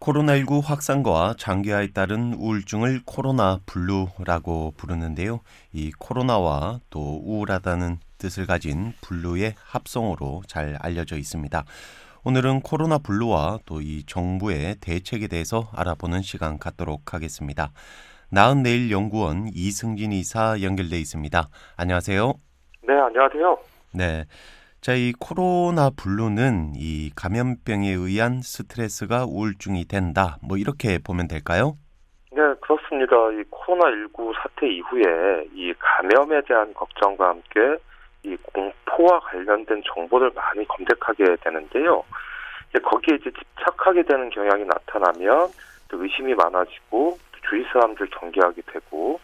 코로나19 확산과 장기화에 따른 우울증을 코로나 블루라고 부르는데요. 이 코로나와 또 우울하다는 뜻을 가진 블루의 합성어로 잘 알려져 있습니다. 오늘은 코로나 블루와 또 이 정부의 대책에 대해서 알아보는 시간 갖도록 하겠습니다. 나은내일연구원 이승진 이사 연결돼 있습니다. 안녕하세요. 네, 안녕하세요. 네. 자, 이 코로나 블루는 이 감염병에 의한 스트레스가 우울증이 된다. 뭐 이렇게 보면 될까요? 네, 그렇습니다. 이 코로나19 사태 이후에 이 감염에 대한 걱정과 함께 이 공포와 관련된 정보를 많이 검색하게 되는데요. 거기에 이제 집착하게 되는 경향이 나타나면 또 의심이 많아지고 또 주위 사람들 경계하게 되고,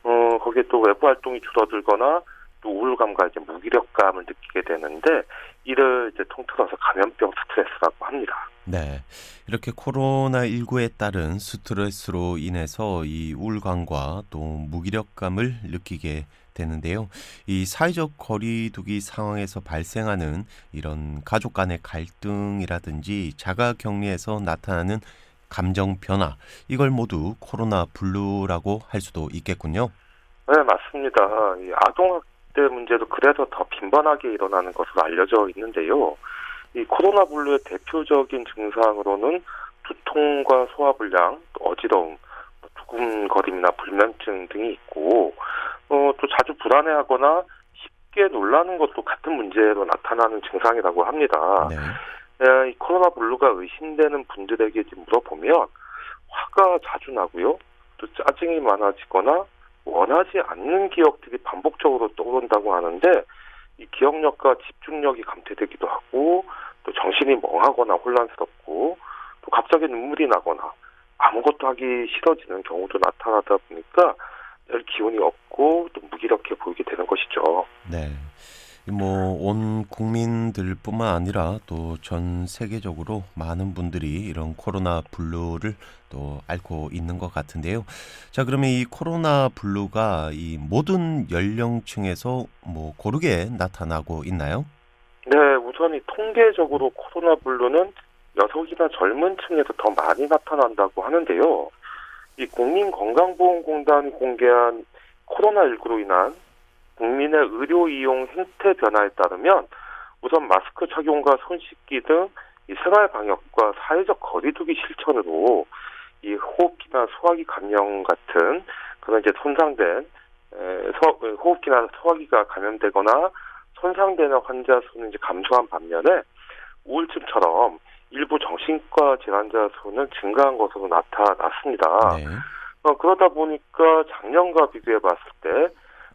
거기에 또 외부 활동이 줄어들거나 또 우울감과 이제 무기력감을 느끼게 되는데, 이를 이제 통틀어서 감염병 스트레스라고 합니다. 네. 이렇게 코로나19에 따른 스트레스로 인해서 이 우울감과 또 무기력감을 느끼게 되는데요. 이 사회적 거리두기 상황에서 발생하는 이런 가족 간의 갈등이라든지 자가 격리에서 나타나는 감정 변화, 이걸 모두 코로나 블루라고 할 수도 있겠군요. 네, 맞습니다. 이 아동학대 문제도 그래서 더 빈번하게 일어나는 것으로 알려져 있는데요. 이 코로나 블루의 대표적인 증상으로는 두통과 소화불량, 또 어지러움, 두근거림이나 불면증 등이 있고, 또 자주 불안해하거나 쉽게 놀라는 것도 같은 문제로 나타나는 증상이라고 합니다. 네. 이 코로나 블루가 의심되는 분들에게 이제 물어보면 화가 자주 나고요, 또 짜증이 많아지거나 원하지 않는 기억들이 반복적으로 떠오른다고 하는데, 이 기억력과 집중력이 감퇴되기도 하고 또 정신이 멍하거나 혼란스럽고 또 갑자기 눈물이 나거나 아무것도 하기 싫어지는 경우도 나타나다 보니까 늘 기운이 없고 또 무기력해 보이게 되는 것이죠. 네. 뭐 온 국민들뿐만 아니라 또 전 세계적으로 많은 분들이 이런 코로나 블루를 또 앓고 있는 것 같은데요. 자, 그러면 이 코로나 블루가 이 모든 연령층에서 뭐 고르게 나타나고 있나요? 네, 우선 이 통계적으로 코로나 블루는 여성이나 젊은 층에서 더 많이 나타난다고 하는데요. 이 국민건강보험공단이 공개한 코로나19로 인한 국민의 의료 이용 행태 변화에 따르면 우선 마스크 착용과 손 씻기 등 이 생활 방역과 사회적 거리두기 실천으로 이 호흡기나 소화기 감염 같은 그런 이제 손상된 호흡기나 소화기가 감염되거나 손상되는 환자 수는 이제 감소한 반면에 우울증처럼 일부 정신과 질환자 수는 증가한 것으로 나타났습니다. 네. 그러다 보니까 작년과 비교해 봤을 때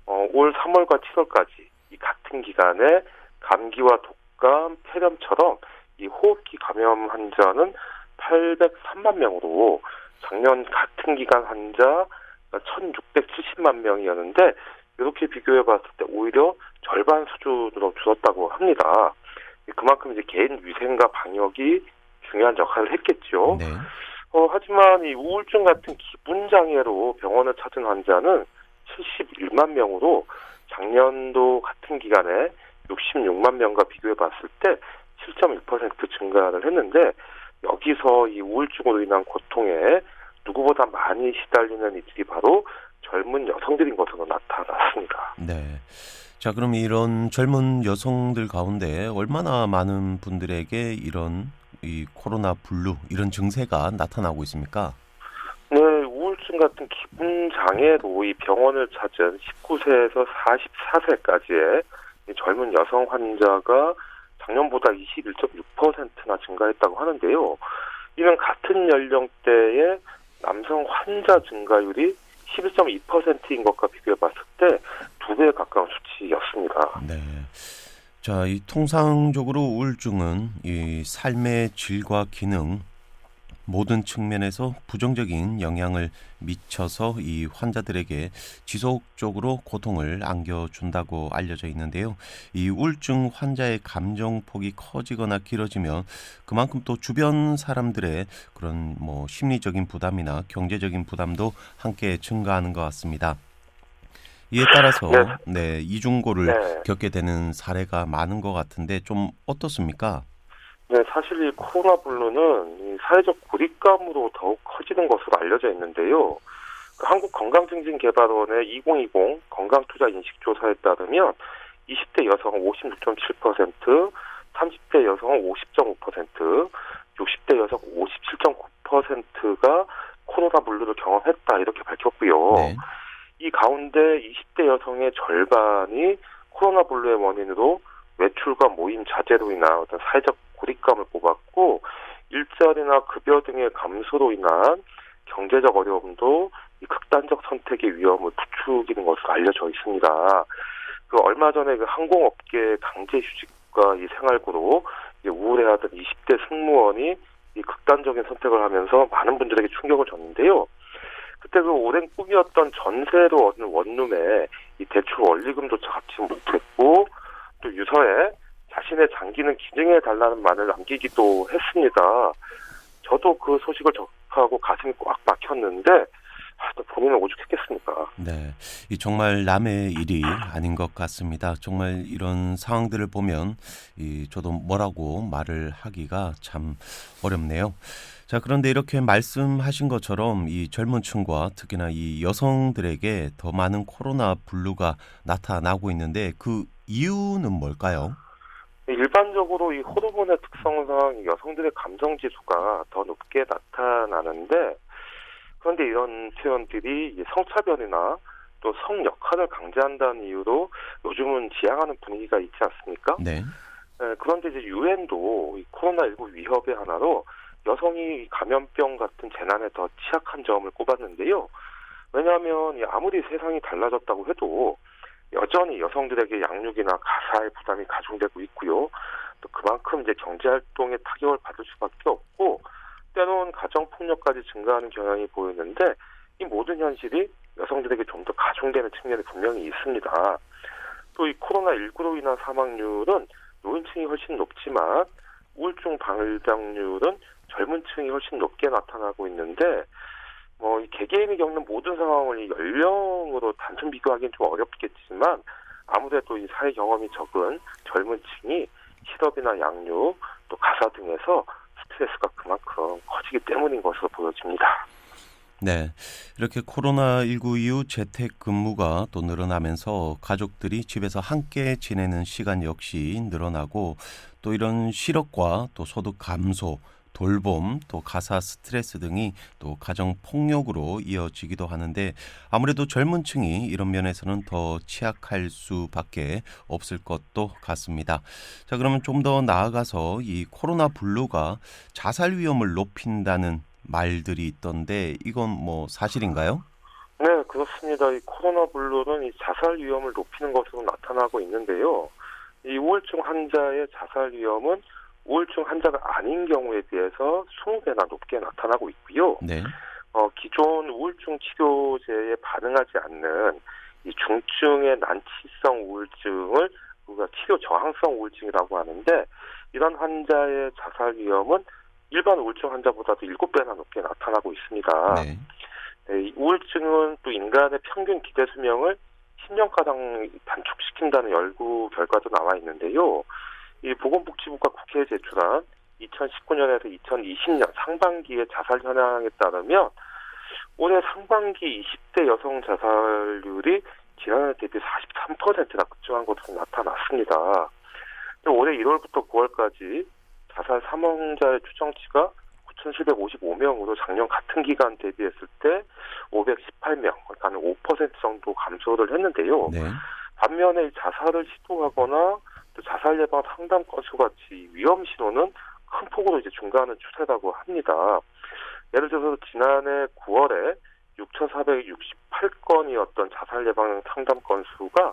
올 3월과 7월까지 이 같은 기간에 감기와 독감, 폐렴처럼 이 호흡기 감염 환자는 803만 명으로 작년 같은 기간 환자 1,670만 명이었는데, 이렇게 비교해 봤을 때 오히려 절반 수준으로 줄었다고 합니다. 그만큼 이제 개인 위생과 방역이 중요한 역할을 했겠죠. 네. 하지만 이 우울증 같은 기분 장애로 병원을 찾은 환자는 71만 명으로 작년도 같은 기간에 66만 명과 비교해 봤을 때 7.1% 증가를 했는데, 여기서 이 우울증으로 인한 고통에 누구보다 많이 시달리는 이들이 바로 젊은 여성들인 것으로 나타났습니다. 네. 자, 그럼 이런 젊은 여성들 가운데 얼마나 많은 분들에게 이런 이 코로나 블루 이런 증세가 나타나고 있습니까? 네, 우울증 같은 기분 장애로 이 병원을 찾은 19세에서 44세까지의 젊은 여성 환자가 작년보다 21.6%나 증가했다고 하는데요. 이는 같은 연령대의 남성 환자 증가율이 11.2%인 것과 비교해 봤을 때 2배에 가까운 수치였습니다. 네. 자, 이 통상적으로 우울증은 이 삶의 질과 기능 모든 측면에서 부정적인 영향을 미쳐서 이 환자들에게 지속적으로 고통을 안겨준다고 알려져 있는데요. 이 우울증 환자의 감정폭이 커지거나 길어지면 그만큼 또 주변 사람들의 그런 뭐 심리적인 부담이나 경제적인 부담도 함께 증가하는 것 같습니다. 이에 따라서 이중고를 네. 겪게 되는 사례가 많은 것 같은데 좀 어떻습니까? 네, 사실 이 코로나 블루는 이 사회적 고립감으로 더욱 커지는 것으로 알려져 있는데요. 그 한국건강증진개발원의 2020 건강투자인식조사에 따르면 20대 여성은 56.7%, 30대 여성은 50.5%, 60대 여성 57.9%가 코로나 블루를 경험했다 이렇게 밝혔고요. 네. 이 가운데 20대 여성의 절반이 코로나 블루의 원인으로 외출과 모임 자제로 인한 어떤 사회적 고립감을 꼽았고 일자리나 급여 등의 감소로 인한 경제적 어려움도 이 극단적 선택의 위험을 부추기는 것으로 알려져 있습니다. 그 얼마 전에 그 항공업계 강제 휴직과 이 생활고로 우울해하던 20대 승무원이 이 극단적인 선택을 하면서 많은 분들에게 충격을 줬는데요. 그때 그 오랜 꿈이었던 전세로 얻은 원룸에 이 대출 원리금조차 갚지 못했고 또 유서에 자신의 장기는 기증해 달라는 말을 남기기도 했습니다. 저도 그 소식을 접하고 가슴이 꽉 막혔는데 또 본인은 오죽했겠습니까? 네, 이 정말 남의 일이 아닌 것 같습니다. 정말 이런 상황들을 보면 저도 뭐라고 말을 하기가 참 어렵네요. 자, 그런데 이렇게 말씀하신 것처럼 이 젊은 층과 특히나 이 여성들에게 더 많은 코로나 블루가 나타나고 있는데 그 이유는 뭘까요? 일반적으로 이 호르몬의 특성상 여성들의 감정 지수가 더 높게 나타나는데 그런데 이런 표현들이 성차별이나 또 성 역할을 강조한다는 이유로 요즘은 지양하는 분위기가 있지 않습니까? 네. 그런데 이제 유엔도 코로나19 위협의 하나로 여성이 감염병 같은 재난에 더 취약한 점을 꼽았는데요. 왜냐하면 아무리 세상이 달라졌다고 해도 여전히 여성들에게 양육이나 가사의 부담이 가중되고 있고요. 또 그만큼 이제 경제 활동에 타격을 받을 수밖에 없고 때로는 가정 폭력까지 증가하는 경향이 보이는데 이 모든 현실이 여성들에게 좀 더 가중되는 측면이 분명히 있습니다. 또 이 코로나19로 인한 사망률은 노인층이 훨씬 높지만 우울증 발병률은 젊은 층이 훨씬 높게 나타나고 있는데 이 개개인이 겪는 모든 상황을 이 연령으로 단순 비교하기는 좀 어렵겠지만 아무래도 이 사회 경험이 적은 젊은 층이 실업이나 양육 또 가사 등에서 스트레스가 그만큼 커지기 때문인 것으로 보여집니다. 네, 이렇게 코로나19 이후 재택근무가 또 늘어나면서 가족들이 집에서 함께 지내는 시간 역시 늘어나고 또 이런 실업과 또 소득 감소, 돌봄, 또 가사 스트레스 등이 또 가정 폭력으로 이어지기도 하는데 아무래도 젊은 층이 이런 면에서는 더 취약할 수밖에 없을 것도 같습니다. 자, 그러면 좀 더 나아가서 이 코로나 블루가 자살 위험을 높인다는 말들이 있던데 이건 뭐 사실인가요? 네, 그렇습니다. 이 코로나 블루는 이 자살 위험을 높이는 것으로 나타나고 있는데요. 이 우울증 환자의 자살 위험은 우울증 환자가 아닌 경우에 비해서 20배나 높게 나타나고 있고요. 네. 기존 우울증 치료제에 반응하지 않는 이 중증의 난치성 우울증을 우리가 치료 저항성 우울증이라고 하는데 이런 환자의 자살 위험은 일반 우울증 환자보다도 7배나 높게 나타나고 있습니다. 네. 이 우울증은 또 인간의 평균 기대 수명을 10년가량 단축시킨다는 연구 결과도 나와 있는데요. 이 보건복지부가 국회에 제출한 2019년에서 2020년 상반기의 자살 현황에 따르면 올해 상반기 20대 여성 자살률이 지난해 대비 43%나 급증한 것으로 나타났습니다. 올해 1월부터 9월까지 자살 사망자의 추정치가 9,755명으로 작년 같은 기간 대비했을 때 518명, 그러니까 5% 정도 감소를 했는데요. 네. 반면에 자살을 시도하거나 또 자살 예방 상담 건수 같이 위험 신호는 큰 폭으로 이제 증가하는 추세라고 합니다. 예를 들어서 지난해 9월에 6,468건이었던 자살 예방 상담 건수가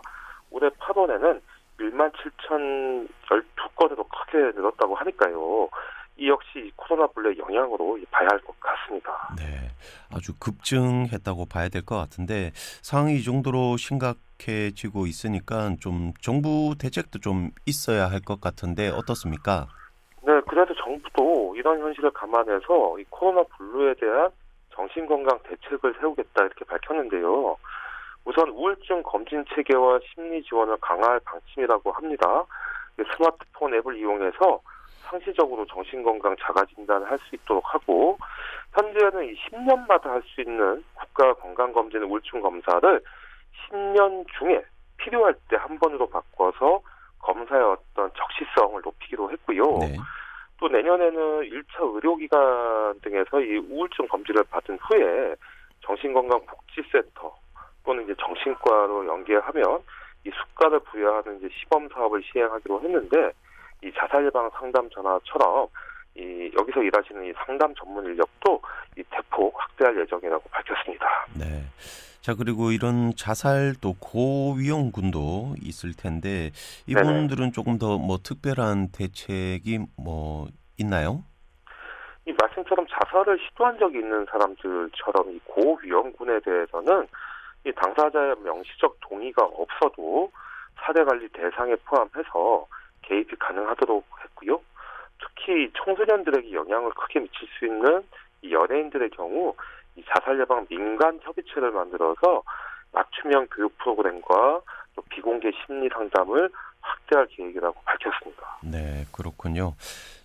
올해 8월에는 17,012건으로 크게 늘었다고 하니까요. 이 역시 코로나 블루의 영향으로 봐야 할 것 같습니다. 네, 아주 급증했다고 봐야 될 것 같은데 상황이 이 정도로 심각해지고 있으니까 좀 정부 대책도 좀 있어야 할 것 같은데 어떻습니까? 네, 그래서 정부도 이런 현실을 감안해서 이 코로나 블루에 대한 정신건강 대책을 세우겠다 이렇게 밝혔는데요. 우선 우울증 검진 체계와 심리 지원을 강화할 방침이라고 합니다. 스마트폰 앱을 이용해서 상시적으로 정신건강 자가진단을 할 수 있도록 하고, 현재는 이 10년마다 할 수 있는 국가건강검진 우울증 검사를 10년 중에 필요할 때 한 번으로 바꿔서 검사의 어떤 적시성을 높이기로 했고요. 네. 또 내년에는 1차 의료기관 등에서 이 우울증 검진을 받은 후에 정신건강복지센터 또는 이제 정신과로 연계하면 이 수가를 부여하는 이제 시범 사업을 시행하기로 했는데, 이 자살 예방 상담 전화처럼 이 여기서 일하시는 이 상담 전문 인력도 이 대폭 확대할 예정이라고 밝혔습니다. 네. 자, 그리고 이런 자살 또 고위험군도 있을 텐데 이분들은 조금 더 뭐 특별한 대책이 뭐 있나요? 이 말씀처럼 자살을 시도한 적이 있는 사람들처럼 이 고위험군에 대해서는 이 당사자의 명시적 동의가 없어도 사대관리 대상에 포함해서 개입이 가능하도록 했고요. 특히 청소년들에게 영향을 크게 미칠 수 있는 이 연예인들의 경우 이 자살 예방 민간 협의체를 만들어서 맞춤형 교육 프로그램과 또 비공개 심리 상담을 확대할 계획이라고 밝혔습니다. 네, 그렇군요.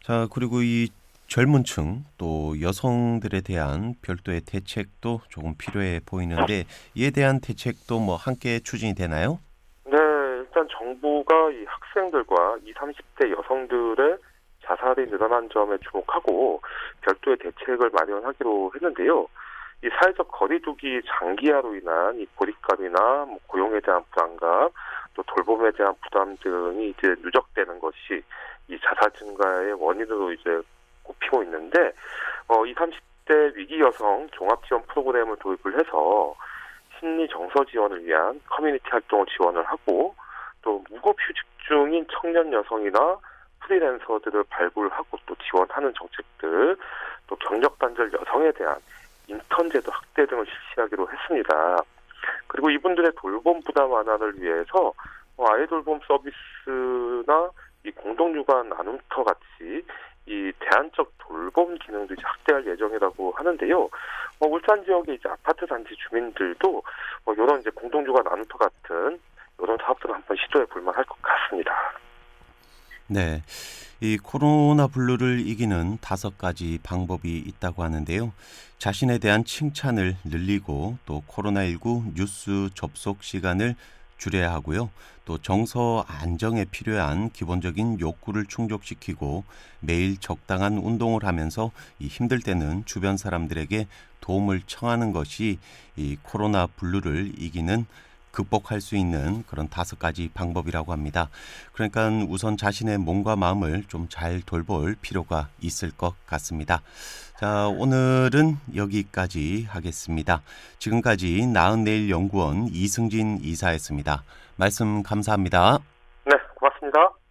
자, 그리고 이 젊은 층 또 여성들에 대한 별도의 대책도 조금 필요해 보이는데 이에 대한 대책도 뭐 함께 추진이 되나요? 네, 일단 정부가 이 학생들과 20, 30대 여성들의 자살이 늘어난 점에 주목하고 별도의 대책을 마련하기로 했는데요. 이 사회적 거리두기 장기화로 인한 이 고립감이나 뭐 고용에 대한 불안감, 또 돌봄에 대한 부담 등이 이제 누적되는 것이 이 자살 증가의 원인으로 이제 꼽히고 있는데, 20, 30대 위기 여성 종합 지원 프로그램을 도입을 해서 심리 정서 지원을 위한 커뮤니티 활동을 지원을 하고, 또 무급휴직 중인 청년 여성이나 프리랜서들을 발굴하고 또 지원하는 정책들, 또 경력 단절 여성에 대한 인턴 제도 확대 등을 실시하기로 했습니다. 그리고 이분들의 돌봄 부담 완화를 위해서 아이 돌봄 서비스나 이 공동육아 나눔터 같이 이 대안적 돌봄 기능도 이제 확대할 예정이라고 하는데요. 울산 지역의 이제 아파트 단지 주민들도 이런 이제 공동육아 나눔터 같은 이런 사업들을 한번 시도해 볼 만할 것 같습니다. 네. 이 코로나 블루를 이기는 5가지 방법이 있다고 하는데요. 자신에 대한 칭찬을 늘리고 또 코로나19 뉴스 접속 시간을 줄여야 하고요. 또 정서 안정에 필요한 기본적인 욕구를 충족시키고 매일 적당한 운동을 하면서 이 힘들 때는 주변 사람들에게 도움을 청하는 것이 이 코로나 블루를 이기는 극복할 수 있는 그런 5가지 방법이라고 합니다. 그러니까 우선 자신의 몸과 마음을 좀 잘 돌볼 필요가 있을 것 같습니다. 자, 오늘은 여기까지 하겠습니다. 지금까지 나은내일연구원 이승진 이사였습니다. 말씀 감사합니다. 네, 고맙습니다.